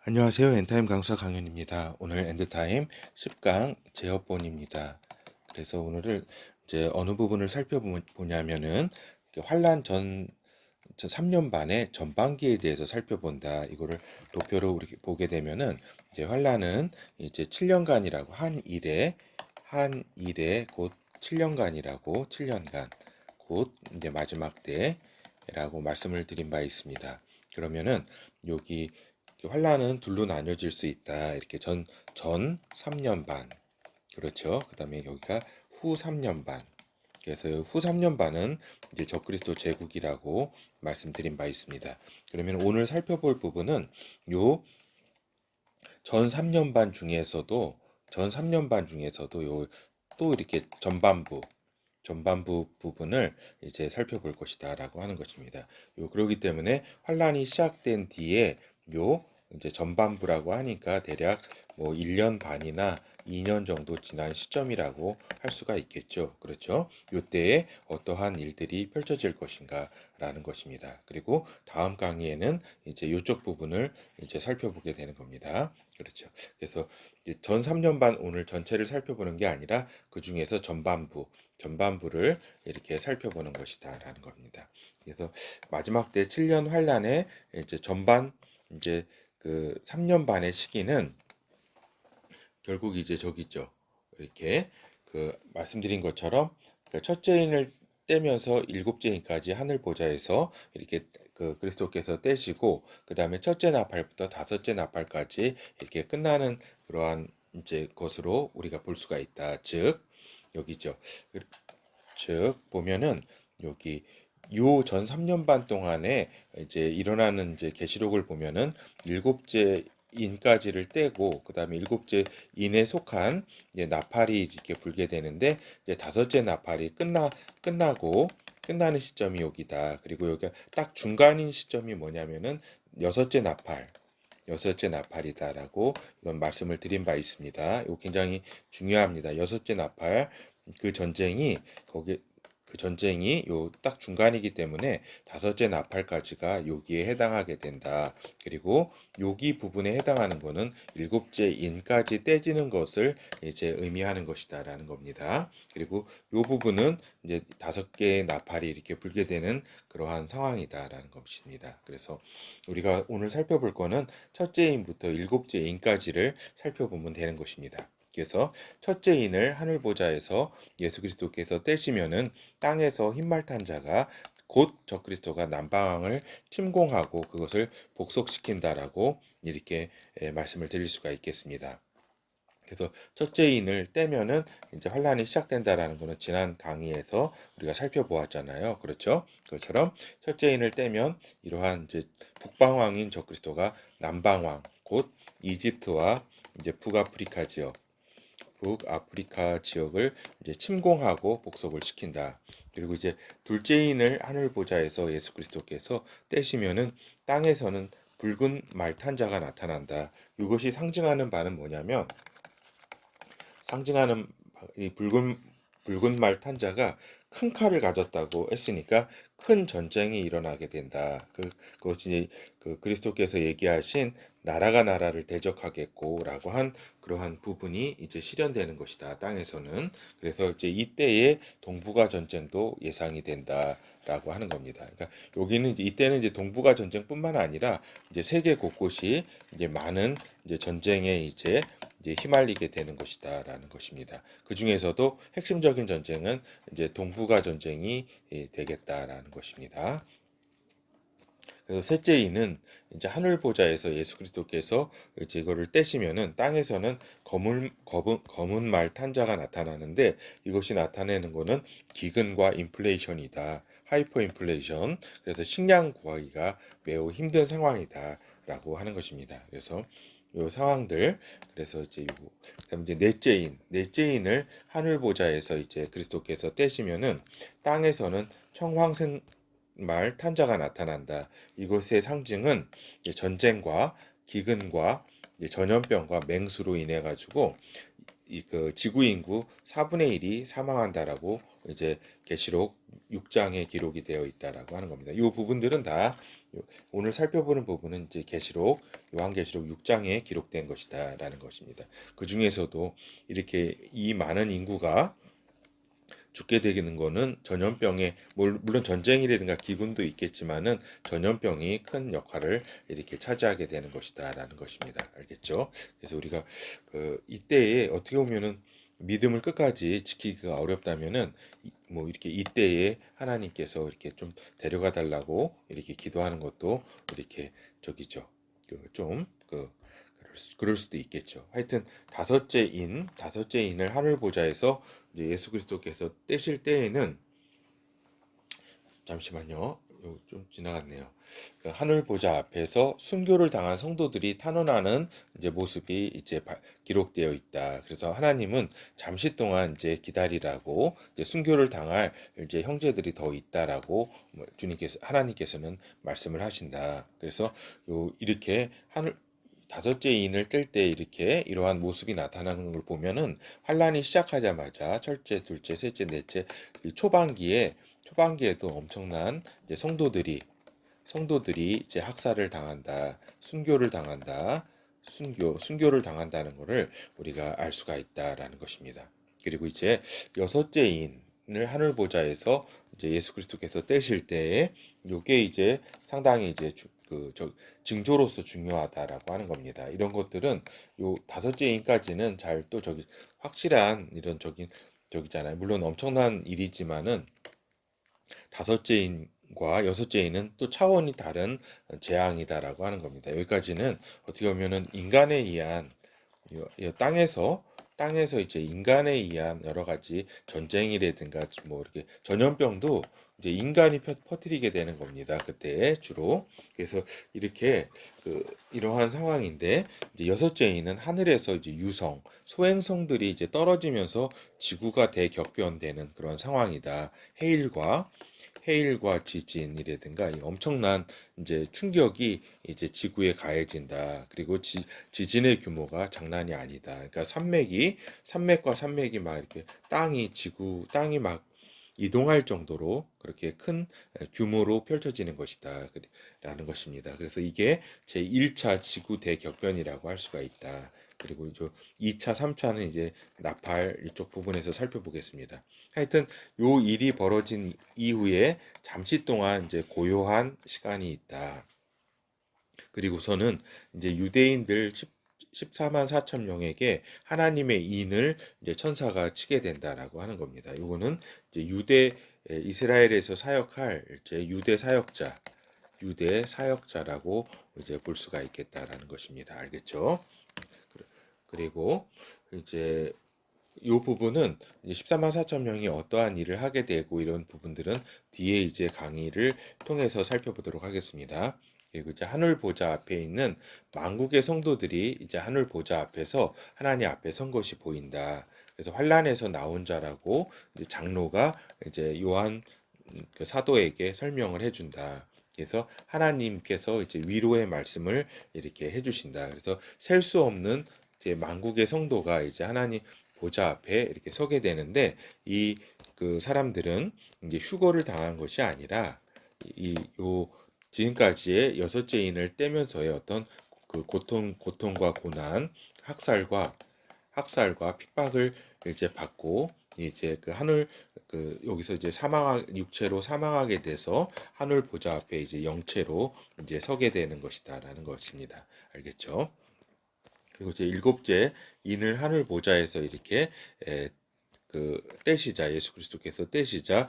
안녕하세요. 엔타임 강사 강현입니다. 오늘 엔드타임 10강 제어본입니다. 그래서 오늘은 이제 어느 부분을 살펴보냐면은 환란 전 3년 반의 전반기에 대해서 살펴본다. 이거를 도표로 우리 보게 되면은 이제 환란은 이제 7년간이라고 한 일에 곧 7년간이라고 7년간 곧 이제 마지막 때라고 말씀을 드린 바 있습니다. 그러면은 여기 환란은 둘로 나뉘어질 수 있다. 이렇게 전 3년 반. 그렇죠. 그 다음에 여기가 후 3년 반. 그래서 후 3년 반은 이제 적그리스도 제국이라고 말씀드린 바 있습니다. 그러면 오늘 살펴볼 부분은 요 전 3년 반 중에서도 요 또 이렇게 전반부 부분을 이제 살펴볼 것이다라고 하는 것입니다. 그러기 때문에 환란이 시작된 뒤에 요 이제 전반부라고 하니까 대략 뭐 1년 반이나 2년 정도 지난 시점이라고 할 수가 있겠죠. 그렇죠? 요때에 어떠한 일들이 펼쳐질 것인가라는 것입니다. 그리고 다음 강의에는 이제 요쪽 부분을 이제 살펴보게 되는 겁니다. 그렇죠. 그래서 전 3년 반 오늘 전체를 살펴보는 게 아니라 그 중에서 전반부를 이렇게 살펴보는 것이다라는 겁니다. 그래서 마지막 때 7년 환란의 이제 전반 이제 그 3년 반의 시기는 결국 이제 저기죠. 이렇게 그 말씀드린 것처럼 그 첫째 인을 떼면서 일곱째 인까지 하늘 보좌에서 이렇게 그 그리스도께서 떼시고 그 다음에 첫째 나팔부터 다섯째 나팔까지 이렇게 끝나는 그러한 이제 것으로 우리가 볼 수가 있다. 즉 여기죠. 즉 보면은 여기 요 전 3년 반 동안에 이제 일어나는 이제 계시록을 보면은 일곱째 인까지를 떼고 그다음에 일곱째 인에 속한 이제 나팔이 이렇게 불게 되는데 이제 다섯째 나팔이 끝나고 끝나는 시점이 여기다. 그리고 여기가 딱 중간인 시점이 뭐냐면은 여섯째 나팔이다라고 이건 말씀을 드린 바 있습니다. 이거 굉장히 중요합니다. 여섯째 나팔 그 전쟁이 거기 그 전쟁이 요 딱 중간이기 때문에 다섯째 나팔까지가 여기에 해당하게 된다. 그리고 여기 부분에 해당하는 거는 일곱째 인까지 떼지는 것을 이제 의미하는 것이다라는 겁니다. 그리고 요 부분은 이제 다섯 개의 나팔이 이렇게 불게 되는 그러한 상황이다라는 것입니다. 그래서 우리가 오늘 살펴볼 거는 첫째 인부터 일곱째 인까지를 살펴보면 되는 것입니다. 그래서 첫째 인을 하늘 보좌에서 예수 그리스도께서 떼시면은 땅에서 흰말 탄 자가 곧 적그리스도가 남방을 침공하고 그것을 복속시킨다라고 이렇게 말씀을 드릴 수가 있겠습니다. 그래서 첫째 인을 떼면은 이제 환란이 시작된다라는 것은 지난 강의에서 우리가 살펴보았잖아요. 그렇죠? 그것처럼 첫째 인을 떼면 이러한 이제 북방왕인 적그리스도가 남방왕 곧 이집트와 이제 북아프리카 지역을 이제 침공하고 복속을 시킨다. 그리고 이제 둘째 인을 하늘 보좌에서 예수 그리스도께서 떼시면은 땅에서는 붉은 말 탄 자가 나타난다. 이것이 상징하는 바는 뭐냐면 상징하는 이 붉은 말 탄자가 큰 칼을 가졌다고 했으니까 큰 전쟁이 일어나게 된다. 그것이 그 그리스도께서 얘기하신 나라가 나라를 대적하겠고라고 한 그러한 부분이 이제 실현되는 것이다. 땅에서는. 그래서 이제 이때의 동북아 전쟁도 예상이 된다라고 하는 겁니다. 그러니까 여기는 이때는 이제 동북아 전쟁뿐만 아니라 이제 세계 곳곳이 이제 많은 이제 전쟁에 이제 휘말리게 되는 것이다라는 것입니다. 그 중에서도 핵심적인 전쟁은 이제 동북아 전쟁이 되겠다라는 것입니다. 그래서 셋째 이는 이제 하늘 보좌에서 예수 그리스도께서 이제 이거를 떼시면은 땅에서는 검은 말 탄자가 나타나는데 이것이 나타내는 것은 기근과 인플레이션이다. 하이퍼 인플레이션. 그래서 식량 구하기가 매우 힘든 상황이다라고 하는 것입니다. 그래서 요 상황들 그래서 이제 그다음 이제 넷째인을 하늘 보좌에서 이제 그리스도께서 떼시면은 땅에서는 청황생 말 탄자가 나타난다. 이것의 상징은 전쟁과 기근과 전염병과 맹수로 인해 가지고 이 그 지구 인구 4분의 1이 사망한다라고 이제 계시록 6장에 기록이 되어 있다라고 하는 겁니다. 이 부분들은 다 오늘 살펴보는 부분은 이제 계시록 요한계시록 6장에 기록된 것이다라는 것입니다. 그 중에서도 이렇게 이 많은 인구가 죽게 되는 거는 전염병에 물론 전쟁이라든가 기근도 있겠지만은 전염병이 큰 역할을 이렇게 차지하게 되는 것이다라는 것입니다. 알겠죠? 그래서 우리가 이때에 어떻게 보면은 믿음을 끝까지 지키기가 어렵다면은 뭐 이렇게 이때에 하나님께서 이렇게 좀 데려가 달라고 이렇게 기도하는 것도 이렇게 저기죠. 좀그 그럴 수도 있겠죠. 하여튼 다섯째 인을 하늘 보좌에서 이제 예수 그리스도께서 떼실 때에는 잠시만요. 좀 지나갔네요. 그 하늘 보좌 앞에서 순교를 당한 성도들이 탄원하는 이제 모습이 이제 기록되어 있다. 그래서 하나님은 잠시 동안 이제 기다리라고 이제 순교를 당할 이제 형제들이 더 있다라고 하나님께서는 말씀을 하신다. 그래서 이렇게 다섯째 인을 뗄 때 이렇게 이러한 모습이 나타나는 걸 보면은 환란이 시작하자마자 첫째, 둘째, 셋째, 넷째 초반기에도 엄청난 이제 성도들이 이제 학살을 당한다, 순교를 당한다, 순교를 당한다는 것을 우리가 알 수가 있다라는 것입니다. 그리고 이제 여섯째 인을 하늘 보좌에서 이제 예수 그리스도께서 떼실 때에 요게 이제 상당히 이제 징조로서 중요하다라고 하는 겁니다. 이런 것들은 요 다섯째 인까지는 잘 또 확실한 이런 저기잖아요. 물론 엄청난 일이지만은 다섯째 인과 여섯째 인은 또 차원이 다른 재앙이다라고 하는 겁니다. 여기까지는 어떻게 보면은 인간에 의한 땅에서 이제 인간에 의한 여러 가지 전쟁이라든가 뭐 이렇게 전염병도 이제 인간이 퍼뜨리게 되는 겁니다. 그때 주로. 그래서 이렇게 이러한 상황인데 이제 여섯째 인은 하늘에서 이제 소행성들이 이제 떨어지면서 지구가 대격변되는 그런 상황이다. 해일과 지진이라든가 이 엄청난 이제 충격이 이제 지구에 가해진다. 그리고 지진의 규모가 장난이 아니다. 그러니까 산맥과 산맥이 막 이렇게 땅이 막 이동할 정도로 그렇게 큰 규모로 펼쳐지는 것이다. 라는 것입니다. 그래서 이게 제1차 지구 대격변이라고 할 수가 있다. 그리고 2차, 3차는 이제 나팔 이쪽 부분에서 살펴보겠습니다. 하여튼 요 일이 벌어진 이후에 잠시 동안 이제 고요한 시간이 있다. 그리고서는 이제 유대인들 14만 4천 명에게 하나님의 인을 이제 천사가 치게 된다라고 하는 겁니다. 요거는 이제 이스라엘에서 사역할 이제 유대 사역자라고 이제 볼 수가 있겠다라는 것입니다. 알겠죠? 그리고 이제 이 부분은 14만 4천 명이 어떠한 일을 하게 되고 이런 부분들은 뒤에 이제 강의를 통해서 살펴보도록 하겠습니다. 그리고 이제 하늘 보좌 앞에 있는 만국의 성도들이 이제 하늘 보좌 앞에서 하나님 앞에 선 것이 보인다. 그래서 환란에서 나온 자라고 이제 장로가 이제 요한 그 사도에게 설명을 해준다. 그래서 하나님께서 이제 위로의 말씀을 이렇게 해주신다. 그래서 셀 수 없는 이제 만국의 성도가 이제 하나님 보좌 앞에 이렇게 서게 되는데 이 그 사람들은 이제 휴거를 당한 것이 아니라 요 지금까지의 여섯째 인을 떼면서의 어떤 그 고통과 고난, 학살과 핍박을 이제 받고 이제 여기서 이제 육체로 사망하게 돼서 하늘 보좌 앞에 이제 영체로 이제 서게 되는 것이다라는 것입니다. 알겠죠? 그리고 이제 일곱째 인을 하늘 보좌에서 이렇게 떼시자 예수 그리스도께서 떼시자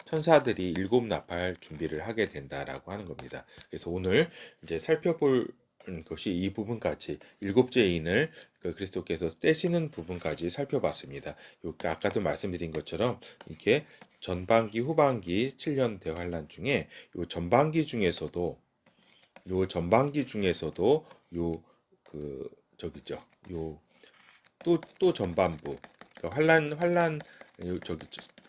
천사들이 일곱 나팔 준비를 하게 된다라고 하는 겁니다. 그래서 오늘 이제 살펴볼 것이 이 부분까지 일곱째 인을 그리스도께서 떼시는 부분까지 살펴봤습니다. 아까도 말씀드린 것처럼 이렇게 전반기, 후반기 7년 대환란 중에 요 전반기 중에서도 또 전반부 그러니까 환란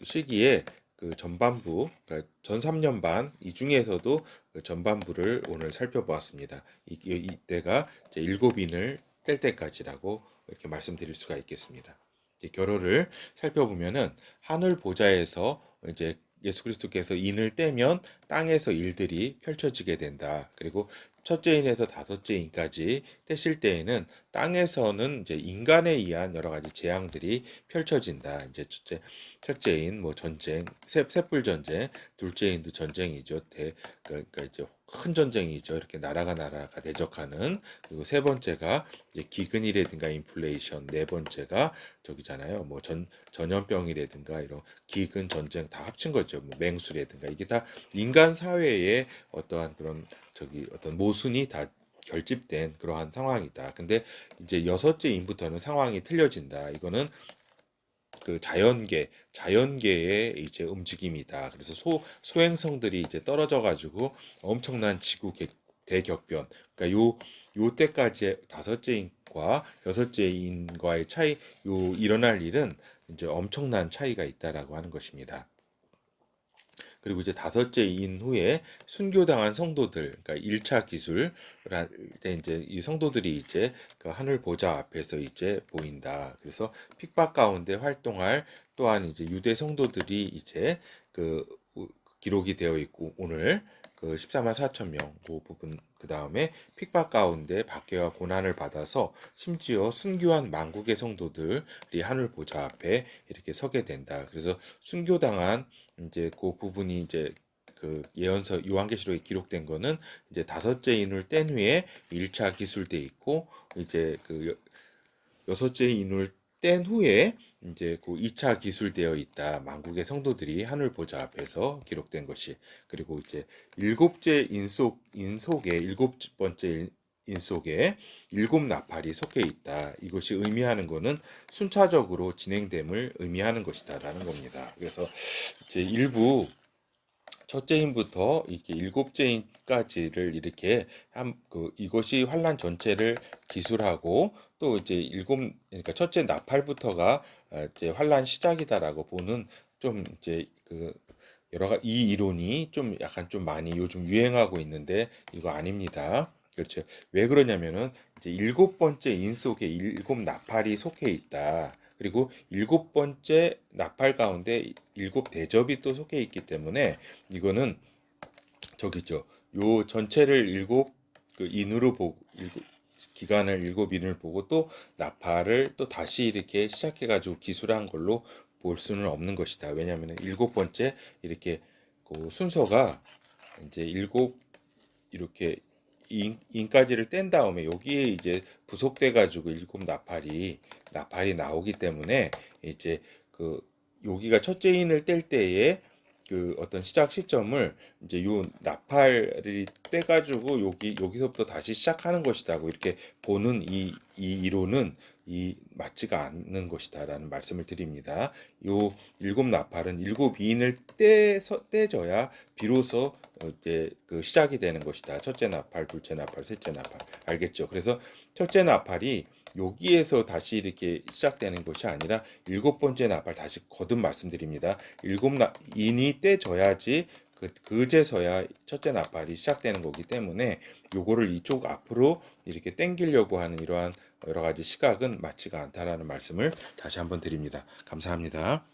시기에 그 전반부 그러니까 전 3년 반 이 중에서도 그 전반부를 오늘 살펴보았습니다. 이때가 이제 일곱인을 뗄 때까지라고 이렇게 말씀드릴 수가 있겠습니다. 결호를 살펴보면은 하늘 보좌에서 이제 예수 그리스도께서 인을 떼면 땅에서 일들이 펼쳐지게 된다. 그리고 첫째 인에서 다섯째 인까지 떼실 때에는 땅에서는 이제 인간에 의한 여러 가지 재앙들이 펼쳐진다. 이제 첫째 인, 뭐 전쟁, 셋불 전쟁, 둘째 인도 전쟁이죠. 그러니까 이제 큰 전쟁이죠. 이렇게 나라가 대적하는. 그리고 세 번째가 이제 기근이라든가 인플레이션, 네 번째가 저기잖아요. 뭐 전염병이라든가 이런 기근 전쟁 다 합친 거죠. 뭐 맹수라든가 이게 다 인간 사회의 어떠한 그런 어떤 모순이 다 결집된 그러한 상황이다. 근데 이제 여섯째 인부터는 상황이 틀려진다. 이거는 그 자연계의 이제 움직임이다. 그래서 소행성들이 이제 떨어져 가지고 엄청난 대격변. 그러니까 요 때까지 다섯째 인과 여섯째 인과의 차이, 일어날 일은 이제 엄청난 차이가 있다라고 하는 것입니다. 그리고 이제 다섯째 인 후에 순교당한 성도들, 그러니까 1차 기술을 할 때 이제 이 성도들이 이제 그 하늘 보좌 앞에서 이제 보인다. 그래서 핍박 가운데 활동할 또한 이제 유대 성도들이 이제 그 기록이 되어 있고 오늘 그 14만 4천 명 그 부분 그 다음에 핍박 가운데 박해와 고난을 받아서 심지어 순교한 만국의 성도들이 하늘 보좌 앞에 이렇게 서게 된다. 그래서 순교당한 이제 그 부분이 이제 그 예언서 요한계시록에 기록된 거는 이제 다섯째 인을 뗀 후에 1차 기술돼 있고 이제 그 여섯째 인을 뗀 후에 이제 그 2차 기술되어 있다. 만국의 성도들이 하늘 보좌 앞에서 기록된 것이. 그리고 이제 일곱째 인속에 일곱 번째 인속에 일곱 나팔이 속해 있다. 이것이 의미하는 것은 순차적으로 진행됨을 의미하는 것이다라는 겁니다. 그래서 이제 일부 첫째 인부터 이렇게 일곱째 인까지를 이렇게 이것이 환란 전체를 기술하고 또 이제 그러니까 첫째 나팔부터가 이제 환란 시작이다라고 보는 좀 이제 그 이 이론이 좀 약간 좀 많이 요즘 유행하고 있는데 이거 아닙니다. 그렇죠. 왜 그러냐면은 이제 일곱 번째 인 속에 일곱 나팔이 속해 있다. 그리고 일곱 번째 나팔 가운데 일곱 대접이 또 속해 있기 때문에 이거는 저기죠. 요 전체를 일곱 그 인으로 보고 기간을 일곱 인을 보고 또 나팔을 또 다시 이렇게 시작해가지고 기술한 걸로 볼 수는 없는 것이다. 왜냐하면 일곱 번째 이렇게 그 순서가 이제 일곱 이렇게 인까지를 뗀 다음에 여기에 이제 부속돼 가지고 일곱 나팔이 나오기 때문에 이제 그 여기가 첫째 인을 뗄 때에 그 어떤 시작 시점을 이제 요 나팔이 떼 가지고 여기서부터 다시 시작하는 것이다고 이렇게 보는 이 이론은 맞지가 않는 것이다라는 말씀을 드립니다. 요 일곱 나팔은 일곱 인을 떼져야 비로소 이제 그 시작이 되는 것이다. 첫째 나팔, 둘째 나팔, 셋째 나팔. 알겠죠? 그래서 첫째 나팔이 여기에서 다시 이렇게 시작되는 것이 아니라 일곱 번째 나팔 다시 거듭 말씀드립니다. 인이 떼져야지 그제서야 첫째 나팔이 시작되는 거기 때문에 요거를 이쪽 앞으로 이렇게 당기려고 하는 이러한 여러 가지 시각은 맞지가 않다라는 말씀을 다시 한번 드립니다. 감사합니다.